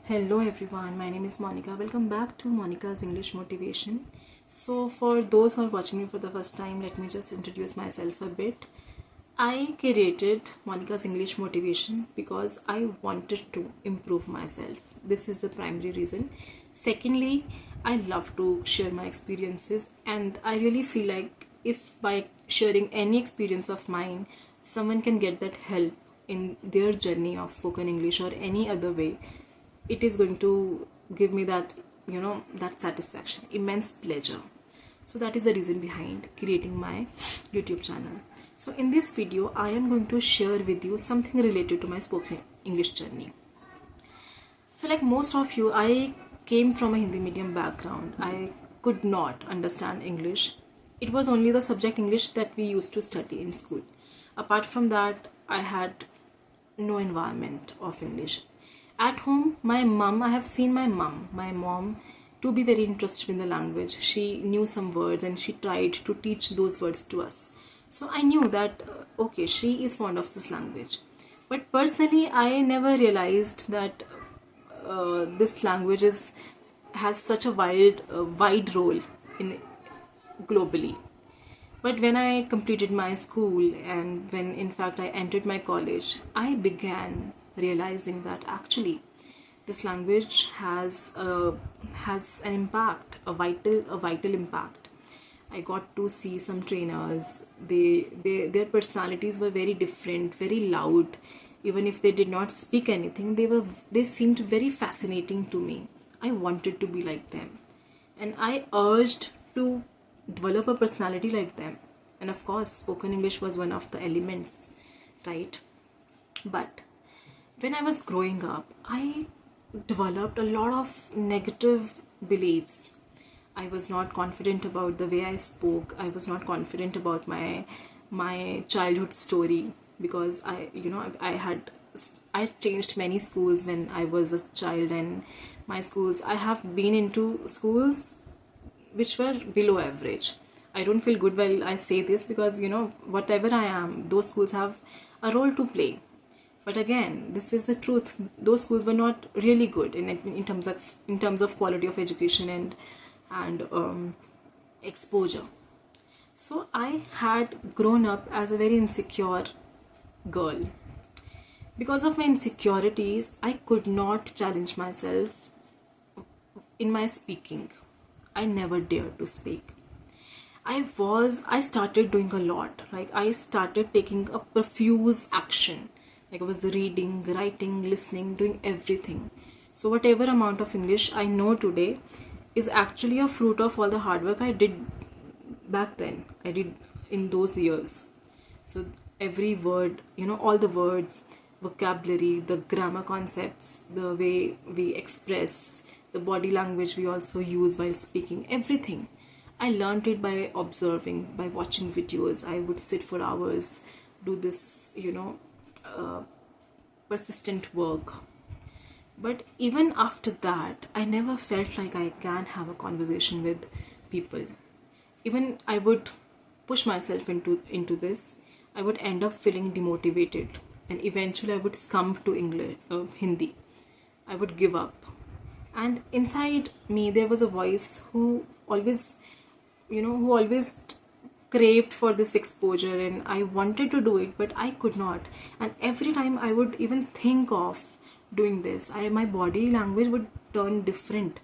Hello everyone, my name is Monika. Welcome back to Monika's English Motivation. So, for those who are watching me for the first time, let me just introduce myself a bit. I created Monika's English Motivation because I wanted to improve myself. This is the primary reason. Secondly, I love to share my experiences, and I really feel like if by sharing any experience of mine, someone can get that help in their journey of spoken English or any other way, it is going to give me that that satisfaction, immense pleasure. So that is the reason behind creating my YouTube channel. So in this video I am going to share with you something related to my spoken English journey. So like most of you, I came from a Hindi medium background. I could not understand English. It was only the subject English that we used to study in school. Apart from that, I had no environment of English. At home, I have seen my mom to be very interested in the language. She knew some words and she tried to teach those words to us. So I knew that, okay, she is fond of this language. But personally, I never realized that this language has such a wide role in globally. But when I completed my school and when in fact I entered my college, I began realizing that actually this language has an impact, a vital impact. I got to see some trainers. Their personalities were very different, very loud. Even if they did not speak anything, they seemed very fascinating to me. I wanted to be like them, and I urged to develop a personality like them. And of course, spoken English was one of the elements, right? But when I was growing up, I developed a lot of negative beliefs. I was not confident about the way I spoke. I was not confident about my childhood story, because I changed many schools when I was a child, and my schools, I have been into schools which were below average. I don't feel good while I say this, because whatever I am, those schools have a role to play. But again, this is the truth. Those schools were not really good in terms of quality of education and exposure. So I had grown up as a very insecure girl. Because of my insecurities, I could not challenge myself in my speaking. I never dared to speak. I started doing a lot. Like, I started taking a profuse action. Like, I was reading, writing, listening, doing everything. So whatever amount of English I know today is actually a fruit of all the hard work I did back then. I did in those years. So every word, all the words, vocabulary, the grammar concepts, the way we express, the body language we also use while speaking, everything. I learned it by observing, by watching videos. I would sit for hours, do this, persistent work. But even after that, I never felt like I can have a conversation with people. Even I would push myself into this, I would end up feeling demotivated, and eventually I would succumb to Hindi. I would give up. And inside me, there was a voice who always craved for this exposure, and I wanted to do it, but I could not. And every time I would even think of doing this, my body language would turn different.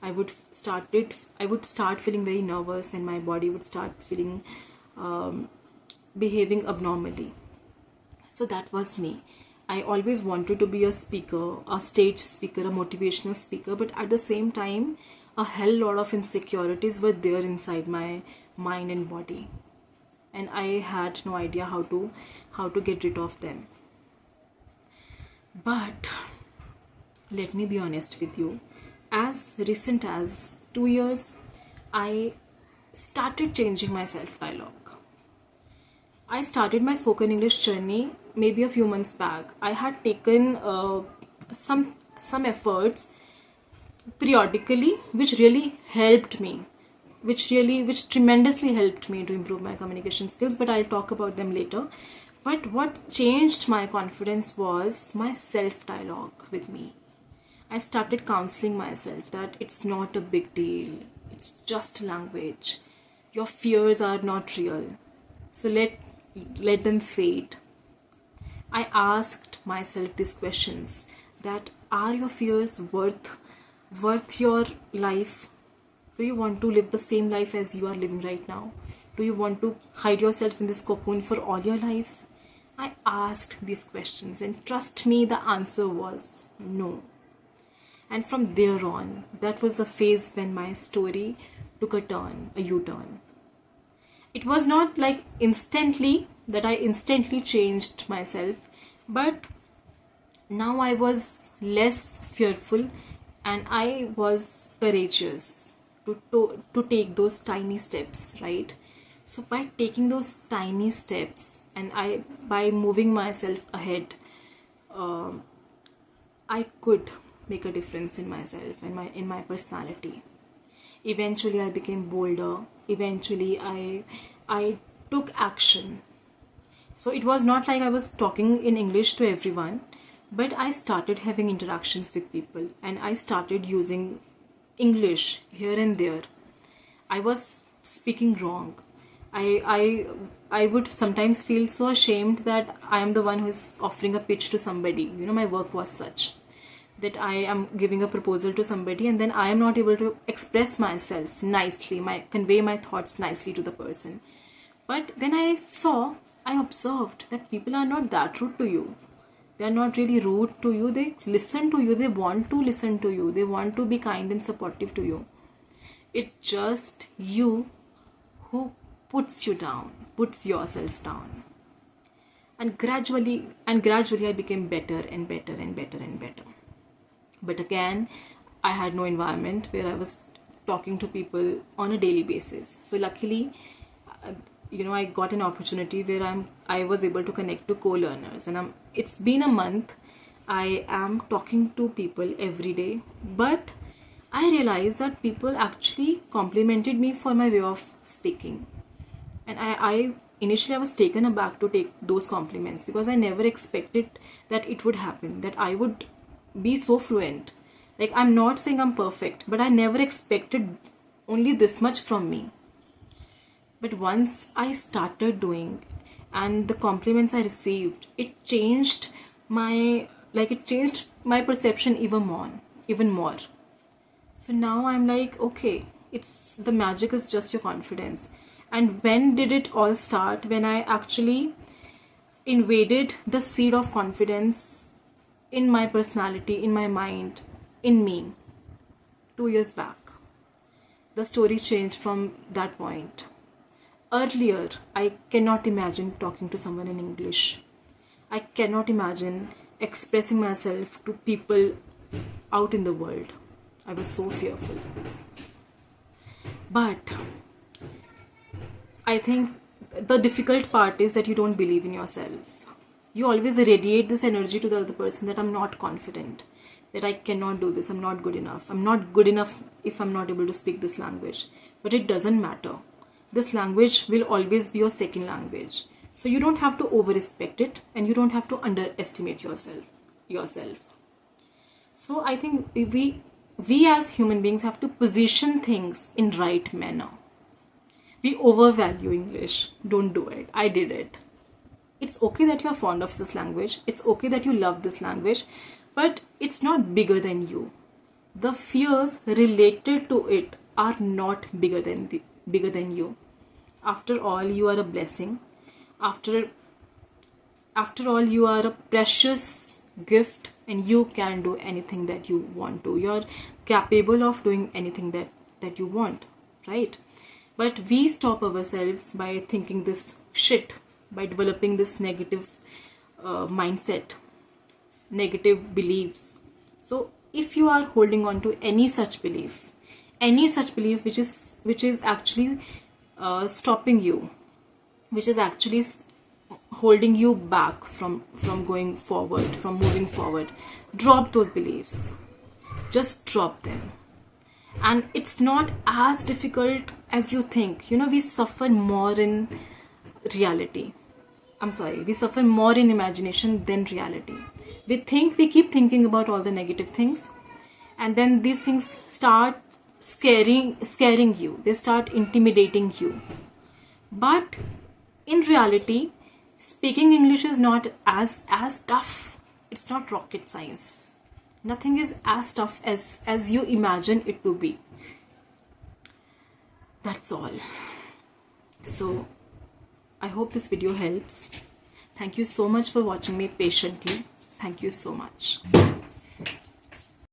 I would start feeling very nervous, and my body would start feeling behaving abnormally. So that was me. I always wanted to be a speaker, a stage speaker, a motivational speaker, but at the same time, a hell lot of insecurities were there inside my mind and body, and I had no idea how to get rid of them. But let me be honest with you, as recent as 2 years, I started changing my self-dialogue. I started my spoken English journey maybe a few months back. I had taken some efforts periodically, which really helped me, which tremendously helped me to improve my communication skills, but I'll talk about them later. But what changed my confidence was my self-dialogue with me. I started counseling myself that it's not a big deal. It's just language. Your fears are not real. So let them fade. I asked myself these questions, that are your fears worth your life? Do you want to live the same life as you are living right now? Do you want to hide yourself in this cocoon for all your life? I asked these questions, and trust me, the answer was no. And from there on, that was the phase when my story took a U-turn. It was not like instantly that I instantly changed myself, but now I was less fearful and I was courageous to take those tiny steps, right? So by taking those tiny steps and by moving myself ahead, I could make a difference in myself and in my personality. Eventually I became bolder. Eventually I took action. So it was not like I was talking in English to everyone, but I started having interactions with people and I started using English here and there. I was speaking wrong. I would sometimes feel so ashamed that I am the one who is offering a pitch to somebody. My work was such that I am giving a proposal to somebody and then I am not able to express myself nicely, convey my thoughts nicely to the person. But then I observed that people are not that rude to you. They are not really rude to you. They listen to you. They want to listen to you. They want to be kind and supportive to you. It's just you who puts you down, puts yourself down. And gradually I became better and better and better and better. But again, I had no environment where I was talking to people on a daily basis. So luckily, I got an opportunity where I was able to connect to co-learners, and it's been a month. I am talking to people every day, but I realized that people actually complimented me for my way of speaking, and I initially I was taken aback to take those compliments because I never expected that it would happen, that I would be so fluent. Like, I'm not saying I'm perfect, but I never expected only this much from me. But once I started doing and the compliments I received, it changed my perception even more. So now I'm like, okay, it's the magic is just your confidence. And when did it all start? When I actually invaded the seed of confidence in my personality, in my mind, in me, 2 years back. The story changed from that point. Earlier, I cannot imagine talking to someone in English. I cannot imagine expressing myself to people out in the world. I was so fearful. But I think the difficult part is that you don't believe in yourself. You always radiate this energy to the other person that I'm not confident, that I cannot do this, I'm not good enough. I'm not good enough if I'm not able to speak this language. But it doesn't matter. This language will always be your second language. So you don't have to over-respect it and you don't have to underestimate yourself. So I think we as human beings have to position things in right manner. We overvalue English. Don't do it. I did it. It's okay that you're fond of this language. It's okay that you love this language. But it's not bigger than you. The fears related to it are not bigger than you. After all, you are a blessing. After all, you are a precious gift and you can do anything that you want to. You're capable of doing anything that you want, right? But we stop ourselves by thinking this shit, by developing this negative mindset, negative beliefs. So if you are holding on to any such belief which is actually stopping you, which is actually holding you back from going forward, from moving forward, drop those beliefs. Just drop them. And it's not as difficult as you think. We suffer more in reality. We suffer more in imagination than reality. We keep thinking about all the negative things, and then these things start scaring you, they start intimidating you. But in reality, speaking English is not as tough. It's not rocket science. Nothing is as tough as you imagine it to be. That's all. So I hope this video helps. Thank you so much for watching me patiently. Thank you so much.